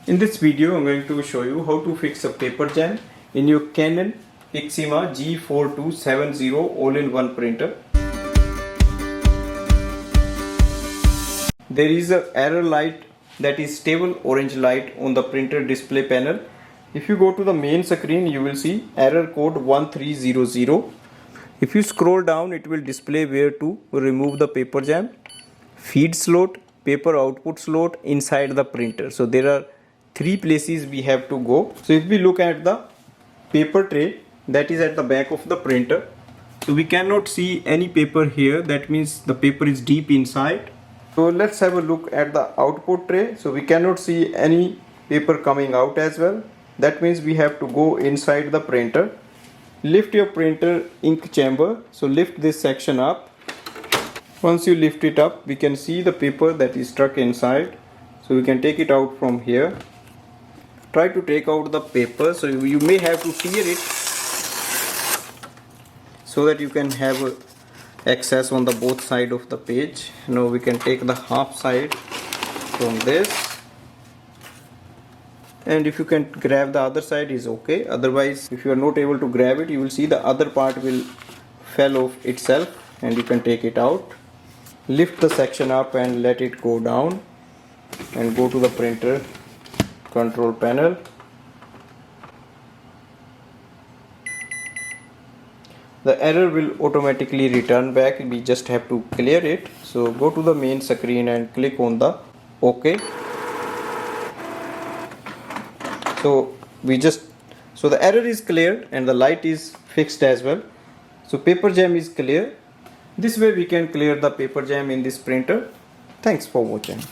In this video, I'm going to show you how to fix a paper jam in your Canon Pixma G4270 All-in-one printer. There is an error light, that is stable orange light, on the printer display panel. If you go to the main screen, you will see error code 1300. If you scroll down, it will display where to remove the paper jam, feed slot, paper output slot inside the printer. So there are three places we have to go. So if we look at the paper tray that is at the back of the printer, so we cannot see any paper here. That means the paper is deep inside. So let's have a look at the output tray. So we cannot see any paper coming out as well. That means we have to go inside the printer. Lift your printer ink chamber. So lift this section up. Once you lift it up, we can see the paper that is stuck inside. So we can take it out from here. Try to take out the paper. So you may have to tear it so that you can have access on the both side of the page. Now we can take the half side from this, and if you can grab the other side is okay. Otherwise, if you are not able to grab it, you will see the other part will fall off itself and you can take it out. Lift the section up and let it go down and go to the printer control panel. The error will automatically return back. We just have to clear it. So go to the main screen and click on the OK. So the error is cleared and the light is fixed as well. So paper jam is clear. This way we can clear the paper jam in this printer. Thanks for watching.